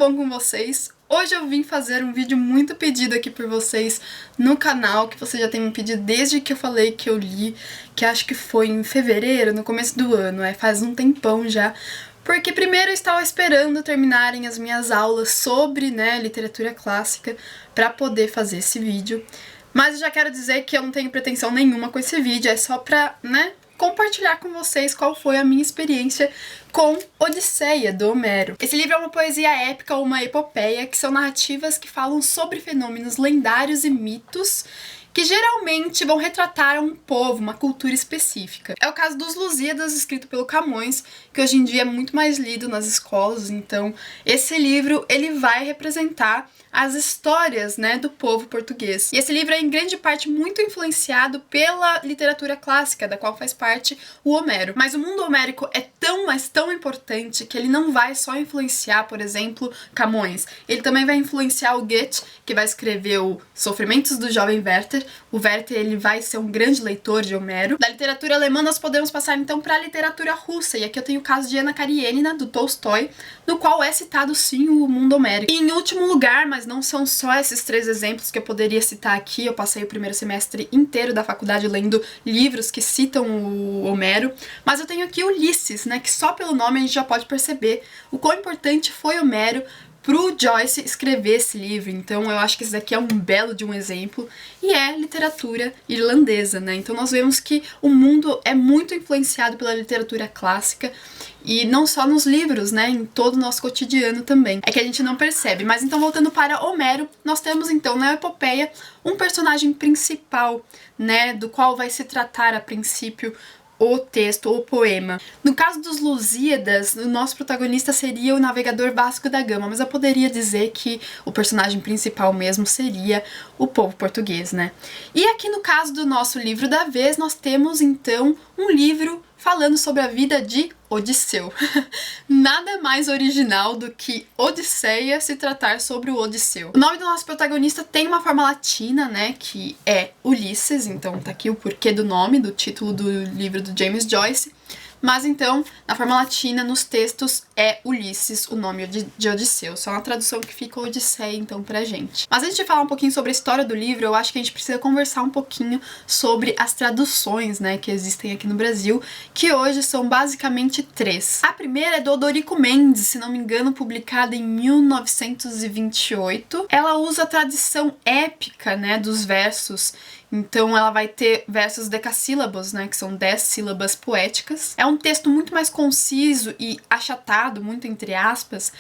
bom com vocês? Hoje eu vim fazer um vídeo muito pedido aqui por vocês no canal, que vocês já têm me pedido desde que eu falei que eu li, que acho que foi em fevereiro, no começo do ano, faz um tempão já. Porque primeiro eu estava esperando terminarem as minhas aulas sobre, literatura clássica para poder fazer esse vídeo. Mas eu já quero dizer que eu não tenho pretensão nenhuma com esse vídeo, é só pra, compartilhar com vocês qual foi a minha experiência com Odisseia, do Homero. Esse livro é uma poesia épica ou uma epopeia, que são narrativas que falam sobre fenômenos lendários e mitos que geralmente vão retratar um povo, uma cultura específica. É o caso dos Lusíadas, escrito pelo Camões, que hoje em dia é muito mais lido nas escolas, então esse livro ele vai representar as histórias, do povo português. E esse livro é em grande parte muito influenciado pela literatura clássica, da qual faz parte o Homero. Mas o mundo homérico é tão, mas tão importante que ele não vai só influenciar, por exemplo, Camões. Ele também vai influenciar o Goethe, que vai escrever o Sofrimentos do Jovem Werther. O Werther ele vai ser um grande leitor de Homero. Da literatura alemã nós podemos passar então para a literatura russa, e aqui eu tenho o caso de Ana Karenina, do Tolstói, no qual é citado sim o mundo homérico. E em último lugar, mas não são só esses três exemplos que eu poderia citar aqui, eu passei o primeiro semestre inteiro da faculdade lendo livros que citam o Homero, mas eu tenho aqui Ulisses, que só pelo nome a gente já pode perceber o quão importante foi Homero pro Joyce escrever esse livro. Então eu acho que esse daqui é um belo de um exemplo, e é literatura irlandesa, Então nós vemos que o mundo é muito influenciado pela literatura clássica, e não só nos livros, em todo o nosso cotidiano também. É que a gente não percebe. Mas então, voltando para Homero, nós temos então na epopeia um personagem principal, do qual vai se tratar a princípio o texto ou poema. No caso dos Lusíadas, o nosso protagonista seria o navegador Vasco da Gama, mas eu poderia dizer que o personagem principal mesmo seria o povo português, E aqui no caso do nosso livro da vez, nós temos então um livro falando sobre a vida de Odisseu. Nada mais original do que Odisseia se tratar sobre o Odisseu. O nome do nosso protagonista tem uma forma latina, que é Ulisses, então tá aqui o porquê do nome, do título do livro do James Joyce. Mas então, na forma latina, nos textos, é Ulisses o nome de Odisseu. Só uma tradução que fica Odisseia, então, pra gente. Mas antes de falar um pouquinho sobre a história do livro, eu acho que a gente precisa conversar um pouquinho sobre as traduções, que existem aqui no Brasil, que hoje são basicamente três. A primeira é do Odorico Mendes, se não me engano, publicada em 1928. Ela usa a tradição épica, dos versos. Então ela vai ter versos decassílabos, que são 10 sílabas poéticas. É um texto muito mais conciso e achatado, muito entre aspas,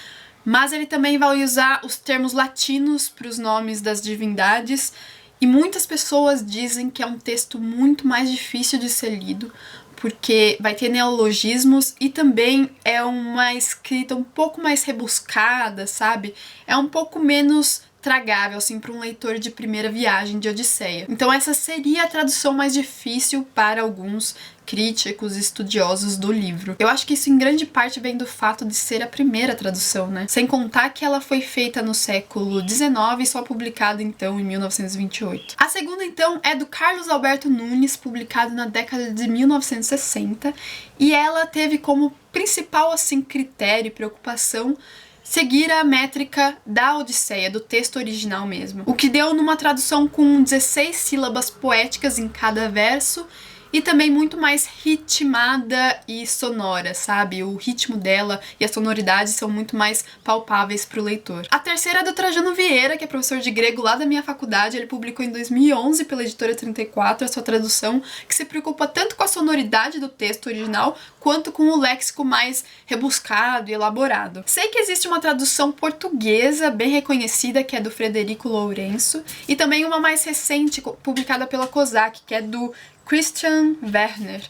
mas ele também vai usar os termos latinos para os nomes das divindades, e muitas pessoas dizem que é um texto muito mais difícil de ser lido, porque vai ter neologismos e também é uma escrita um pouco mais rebuscada, sabe? É um pouco menos tragável, assim, para um leitor de primeira viagem de Odisseia. Então essa seria a tradução mais difícil para alguns críticos e estudiosos do livro. Eu acho que isso em grande parte vem do fato de ser a primeira tradução, Sem contar que ela foi feita no século XIX e só publicada então em 1928. A segunda então é do Carlos Alberto Nunes, publicado na década de 1960, e ela teve como principal critério e preocupação seguir a métrica da Odisseia, do texto original mesmo. O que deu numa tradução com 16 sílabas poéticas em cada verso, e também muito mais ritmada e sonora, sabe? O ritmo dela e a sonoridade são muito mais palpáveis para o leitor. A terceira é do Trajano Vieira, que é professor de grego lá da minha faculdade. Ele publicou em 2011 pela editora 34 a sua tradução, que se preocupa tanto com a sonoridade do texto original quanto com o léxico mais rebuscado e elaborado. Sei que existe uma tradução portuguesa bem reconhecida, que é do Frederico Lourenço, e também uma mais recente, publicada pela Kozak, que é do Christian Werner.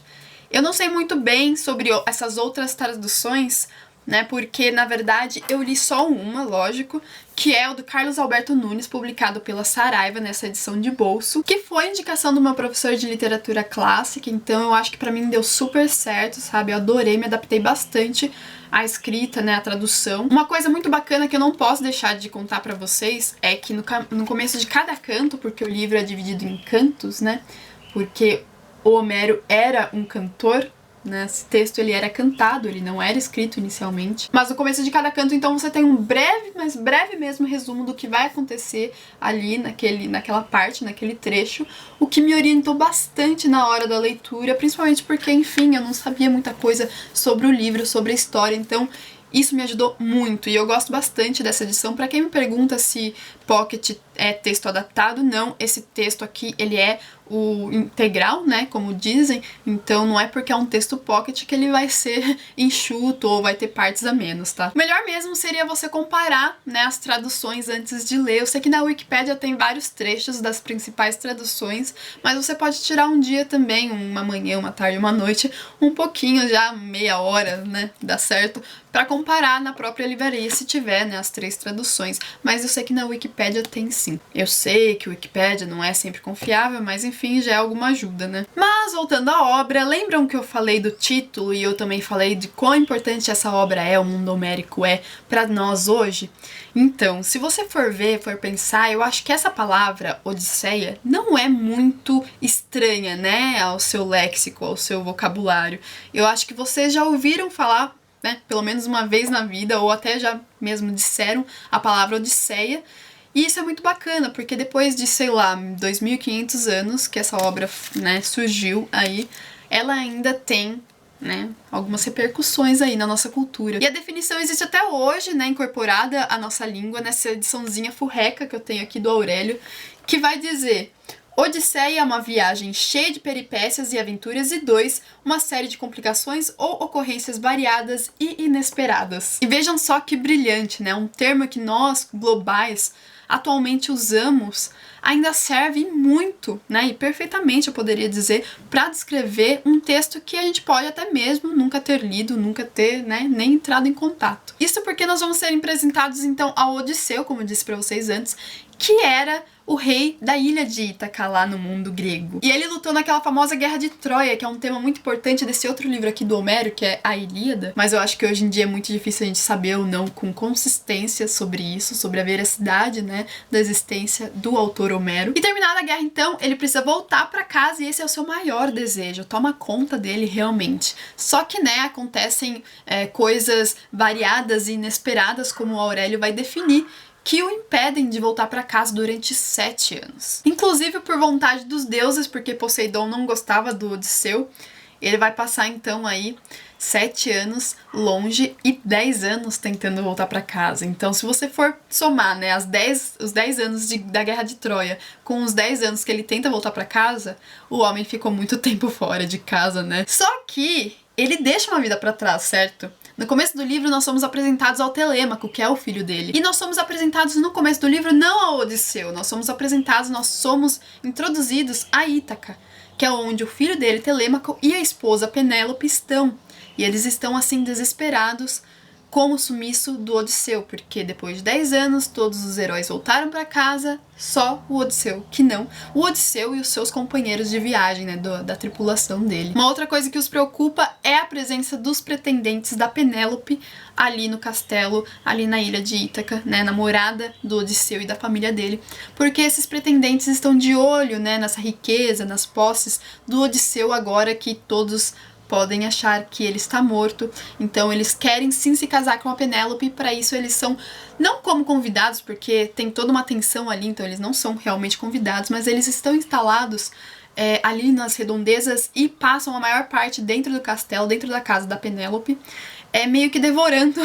Eu não sei muito bem sobre essas outras traduções, porque na verdade eu li só uma, lógico, que é o do Carlos Alberto Nunes, publicado pela Saraiva nessa edição de bolso, que foi indicação do meu professor de literatura clássica, então eu acho que pra mim deu super certo, sabe? Eu adorei, me adaptei bastante à escrita, a tradução. Uma coisa muito bacana que eu não posso deixar de contar pra vocês é que no começo de cada canto, porque o livro é dividido em cantos, porque o Homero era um cantor, né? Esse texto ele era cantado, ele não era escrito inicialmente. Mas no começo de cada canto, então, você tem um breve, mas breve mesmo resumo do que vai acontecer ali naquela parte, naquele trecho, o que me orientou bastante na hora da leitura, principalmente porque, enfim, eu não sabia muita coisa sobre o livro, sobre a história, então isso me ajudou muito e eu gosto bastante dessa edição. Pra quem me pergunta se Pocket é texto adaptado, não, esse texto aqui ele é o integral, né, como dizem, então não é porque é um texto pocket que ele vai ser enxuto ou vai ter partes a menos, tá? O melhor mesmo seria você comparar, né, as traduções antes de ler. Eu sei que na Wikipédia tem vários trechos das principais traduções, mas você pode tirar um dia também, uma manhã, uma tarde, uma noite, um pouquinho já, meia hora, né, dá certo, pra comparar na própria livraria se tiver, né, as 3 traduções, mas eu sei que na Wikipédia tem sim. Eu sei que o Wikipédia não é sempre confiável, mas enfim, já é alguma ajuda, né? Mas voltando à obra, lembram que eu falei do título e eu também falei de quão importante essa obra é, o mundo homérico é, pra nós hoje? Então, se você for ver, for pensar, eu acho que essa palavra, Odisseia, não é muito estranha, né, ao seu léxico, ao seu vocabulário. Eu acho que vocês já ouviram falar, né, pelo menos uma vez na vida, ou até já mesmo disseram a palavra Odisseia. E isso é muito bacana, porque depois de, sei lá, 2.500 anos que essa obra, né, surgiu aí, ela ainda tem, né, algumas repercussões aí na nossa cultura. E a definição existe até hoje, né, incorporada à nossa língua, nessa ediçãozinha furreca que eu tenho aqui do Aurélio, que vai dizer: Odisseia é uma viagem cheia de peripécias e aventuras e uma série de complicações ou ocorrências variadas e inesperadas. E vejam só que brilhante, né? Um termo que nós, globais, atualmente usamos, ainda serve muito, né? E perfeitamente, eu poderia dizer, para descrever um texto que a gente pode até mesmo nunca ter lido, nunca ter, né, nem entrado em contato. Isso porque nós vamos ser apresentados, então, ao Odisseu, como eu disse para vocês antes, que era o rei da ilha de Ítaca, lá no mundo grego. E ele lutou naquela famosa Guerra de Troia, que é um tema muito importante desse outro livro aqui do Homero, que é a Ilíada. Mas eu acho que hoje em dia é muito difícil a gente saber ou não com consistência sobre isso, sobre a veracidade, né, da existência do autor Homero. E terminada a guerra, então, ele precisa voltar pra casa e esse é o seu maior desejo, toma conta dele realmente. Só que, né, acontecem coisas variadas e inesperadas, como o Aurélio vai definir, que o impedem de voltar para casa durante 7 anos. Inclusive por vontade dos deuses, porque Poseidon não gostava do Odisseu, ele vai passar então aí 7 anos longe e 10 anos tentando voltar para casa. Então, se você for somar, né, os 10 anos da Guerra de Troia com os 10 anos que ele tenta voltar para casa, o homem ficou muito tempo fora de casa, né? Só que ele deixa uma vida para trás, certo? No começo do livro, nós somos apresentados ao Telêmaco, que é o filho dele. E nós somos apresentados no começo do livro não ao Odisseu, nós somos introduzidos a Ítaca, que é onde o filho dele, Telêmaco, e a esposa Penélope estão. E eles estão, assim, desesperados com o sumiço do Odisseu, porque depois de 10 anos, todos os heróis voltaram para casa, só o Odisseu, que não. O Odisseu e os seus companheiros de viagem, né, da tripulação dele. Uma outra coisa que os preocupa é a presença dos pretendentes da Penélope ali no castelo, ali na ilha de Ítaca, né, namorada do Odisseu e da família dele, porque esses pretendentes estão de olho, né, nessa riqueza, nas posses do Odisseu agora que todos podem achar que ele está morto, então eles querem sim se casar com a Penélope. Para isso eles são, não como convidados, porque tem toda uma tensão ali, então eles não são realmente convidados, mas eles estão instalados ali nas redondezas e passam a maior parte dentro do castelo, dentro da casa da Penélope, meio que devorando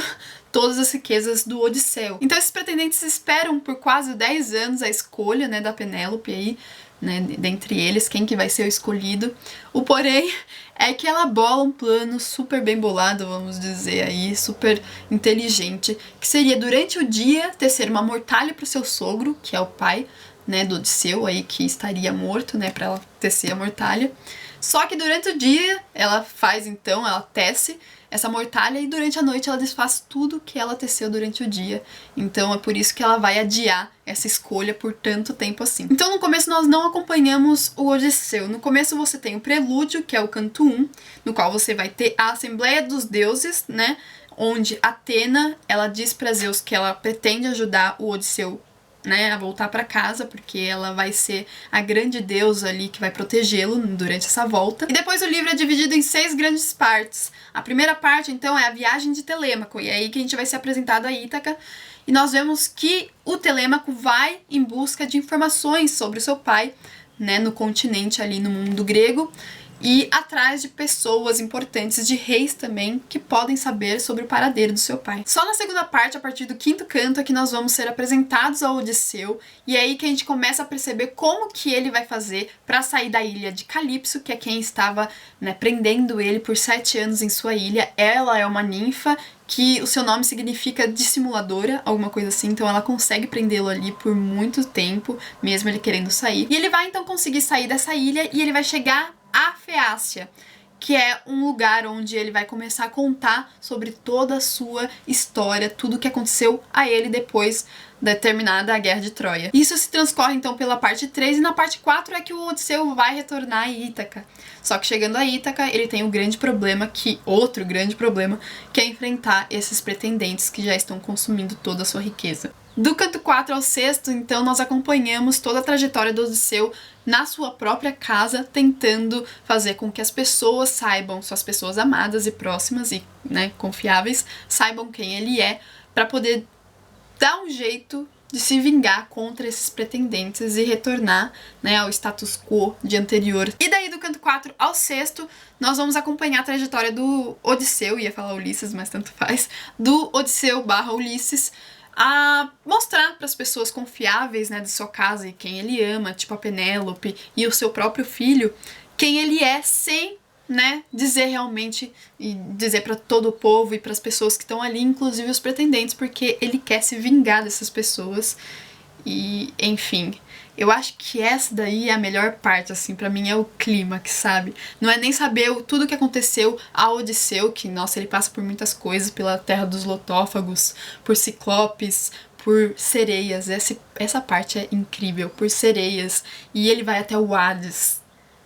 todas as riquezas do Odisseu. Então esses pretendentes esperam por quase 10 anos a escolha, né, da Penélope aí, né, dentre eles, quem que vai ser o escolhido. O porém é que ela bola um plano super bem bolado, vamos dizer aí, super inteligente, que seria durante o dia tecer uma mortalha pro seu sogro, que é o pai, né, do Odisseu aí, que estaria morto, né, pra ela tecer a mortalha. Só que durante o dia ela faz então, ela tece essa mortalha e durante a noite ela desfaz tudo que ela teceu durante o dia. Então é por isso que ela vai adiar essa escolha por tanto tempo assim. Então no começo nós não acompanhamos o Odisseu. No começo você tem o prelúdio, que é o canto 1, no qual você vai ter a Assembleia dos Deuses, né, onde Atena, ela diz para Zeus que ela pretende ajudar o Odisseu né, a voltar para casa, porque ela vai ser a grande deusa ali que vai protegê-lo durante essa volta. E depois o livro é dividido em 6 grandes partes. A primeira parte, então, é a viagem de Telêmaco, e é aí que a gente vai ser apresentado a Ítaca, e nós vemos que o Telêmaco vai em busca de informações sobre o seu pai, né, no continente ali no mundo grego, e atrás de pessoas importantes, de reis também, que podem saber sobre o paradeiro do seu pai. Só na segunda parte, a partir do 5º canto, é que nós vamos ser apresentados a Odisseu, e é aí que a gente começa a perceber como que ele vai fazer para sair da ilha de Calipso, que é quem estava, né, prendendo ele por 7 anos em sua ilha. Ela é uma ninfa, que o seu nome significa dissimuladora, alguma coisa assim, então ela consegue prendê-lo ali por muito tempo, mesmo ele querendo sair. E ele vai então conseguir sair dessa ilha e ele vai chegar a Feácia, que é um lugar onde ele vai começar a contar sobre toda a sua história, tudo o que aconteceu a ele depois da terminada a Guerra de Troia. Isso se transcorre então pela parte 3, e na parte 4 é que o Odisseu vai retornar a Ítaca. Só que chegando a Ítaca, ele tem outro grande problema, que é enfrentar esses pretendentes que já estão consumindo toda a sua riqueza. Do canto 4 ao 6º, então, nós acompanhamos toda a trajetória do Odisseu na sua própria casa, tentando fazer com que as pessoas saibam, suas pessoas amadas e próximas e, né, confiáveis, saibam quem ele é, para poder dar um jeito de se vingar contra esses pretendentes e retornar, né, ao status quo de anterior. E daí do canto 4 ao 6º, nós vamos acompanhar a trajetória do Odisseu, ia falar Ulisses, mas tanto faz, do Odisseu / Ulisses, a mostrar para as pessoas confiáveis, né, de sua casa e quem ele ama, tipo a Penélope e o seu próprio filho, quem ele é, sem, né, dizer realmente e dizer para todo o povo e para as pessoas que estão ali, inclusive os pretendentes, porque ele quer se vingar dessas pessoas. E, enfim, eu acho que essa daí é a melhor parte, assim, pra mim é o clímax, sabe? Não é nem saber tudo que aconteceu a Odisseu, que, nossa, ele passa por muitas coisas, pela terra dos lotófagos, por ciclopes, por sereias, essa parte é incrível, por sereias, e ele vai até o Hades,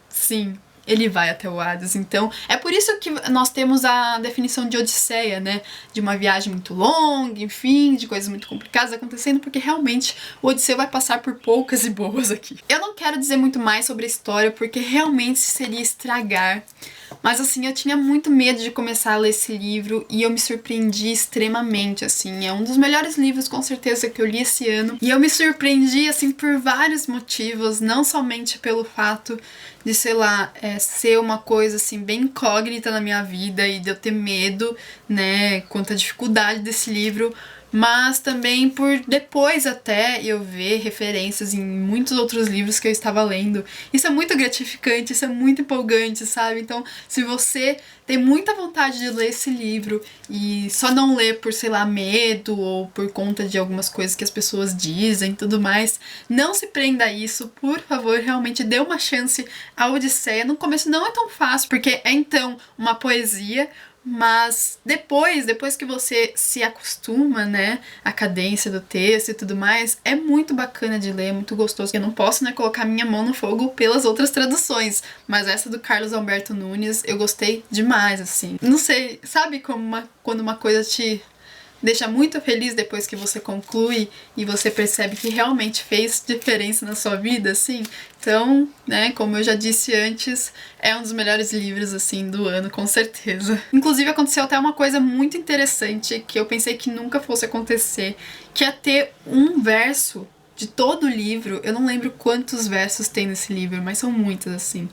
sim, ele vai até o Hades. Então, é por isso que nós temos a definição de Odisseia, né? De uma viagem muito longa, enfim, de coisas muito complicadas acontecendo, porque realmente o Odisseu vai passar por poucas e boas aqui. Eu não quero dizer muito mais sobre a história, porque realmente seria estragar. Mas, assim, eu tinha muito medo de começar a ler esse livro e eu me surpreendi extremamente, assim. É um dos melhores livros, com certeza, que eu li esse ano. E eu me surpreendi, assim, por vários motivos, não somente pelo fato de, sei lá, ser uma coisa, assim, bem incógnita na minha vida e de eu ter medo, né, quanto à dificuldade desse livro, mas também por depois até eu ver referências em muitos outros livros que eu estava lendo. Isso é muito gratificante, isso é muito empolgante, sabe? Então, se você tem muita vontade de ler esse livro e só não lê por, sei lá, medo ou por conta de algumas coisas que as pessoas dizem e tudo mais, não se prenda a isso, por favor, realmente dê uma chance à Odisseia. No começo não é tão fácil, porque é então uma poesia, mas depois que você se acostuma, né, à cadência do texto e tudo mais, é muito bacana de ler, é muito gostoso. Eu não posso, né, colocar minha mão no fogo pelas outras traduções, mas essa do Carlos Alberto Nunes eu gostei demais, assim. Não sei, sabe quando uma coisa te deixa muito feliz depois que você conclui e você percebe que realmente fez diferença na sua vida, assim? Então, né, como eu já disse antes, é um dos melhores livros, assim, do ano, com certeza. Inclusive, aconteceu até uma coisa muito interessante que eu pensei que nunca fosse acontecer, que é ter um verso de todo o livro. Eu não lembro quantos versos tem nesse livro, mas são muitos, assim.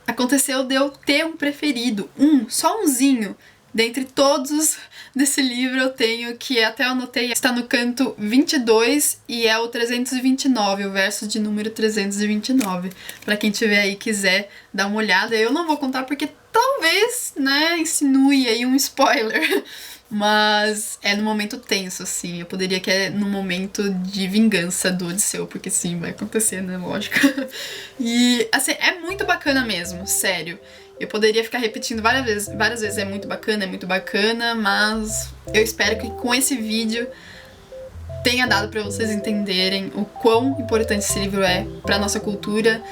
Aconteceu de eu ter um preferido, só umzinho. Dentre todos desse livro eu tenho, que até eu anotei, está no canto 22 e é o 329, o verso de número 329. Pra quem tiver aí e quiser dar uma olhada, eu não vou contar porque talvez, né, insinue aí um spoiler. Mas é no momento tenso, assim. Eu poderia que é no momento de vingança do Odisseu, porque sim, vai acontecer, né? Lógico. E, assim, é muito bacana mesmo, sério. Eu poderia ficar repetindo várias vezes, é muito bacana, mas eu espero que com esse vídeo tenha dado pra vocês entenderem o quão importante esse livro é pra nossa cultura,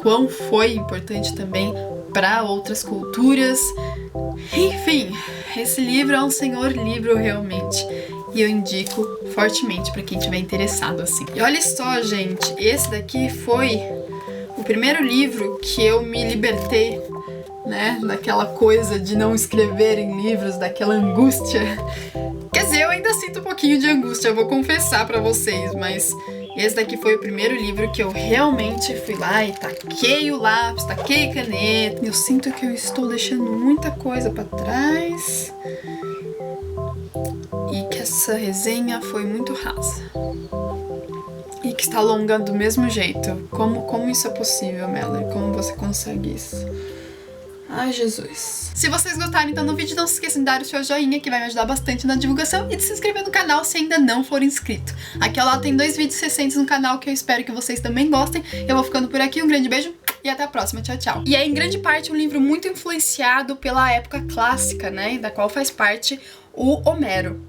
quão foi importante também pra outras culturas. Enfim, esse livro é um senhor livro realmente, e eu indico fortemente pra quem tiver interessado, assim. E olha só, gente, esse daqui foi o primeiro livro que eu me libertei, né, daquela coisa de não escrever em livros, daquela angústia. Quer dizer, eu ainda sinto um pouquinho de angústia, eu vou confessar pra vocês, mas esse daqui foi o primeiro livro que eu realmente fui lá e taquei o lápis, taquei a caneta. Eu sinto que eu estou deixando muita coisa pra trás e que essa resenha foi muito rasa. E que está alongando do mesmo jeito. Como isso é possível, Melanie? Como você consegue isso? Ai, Jesus. Se vocês gostaram, então, do vídeo, não se esqueçam de dar o seu joinha, que vai me ajudar bastante na divulgação, e de se inscrever no canal se ainda não for inscrito. Aqui ao lado tem 2 vídeos recentes no canal que eu espero que vocês também gostem. Eu vou ficando por aqui, um grande beijo e até a próxima. Tchau, tchau. E é em grande parte um livro muito influenciado pela época clássica, né, da qual faz parte o Homero.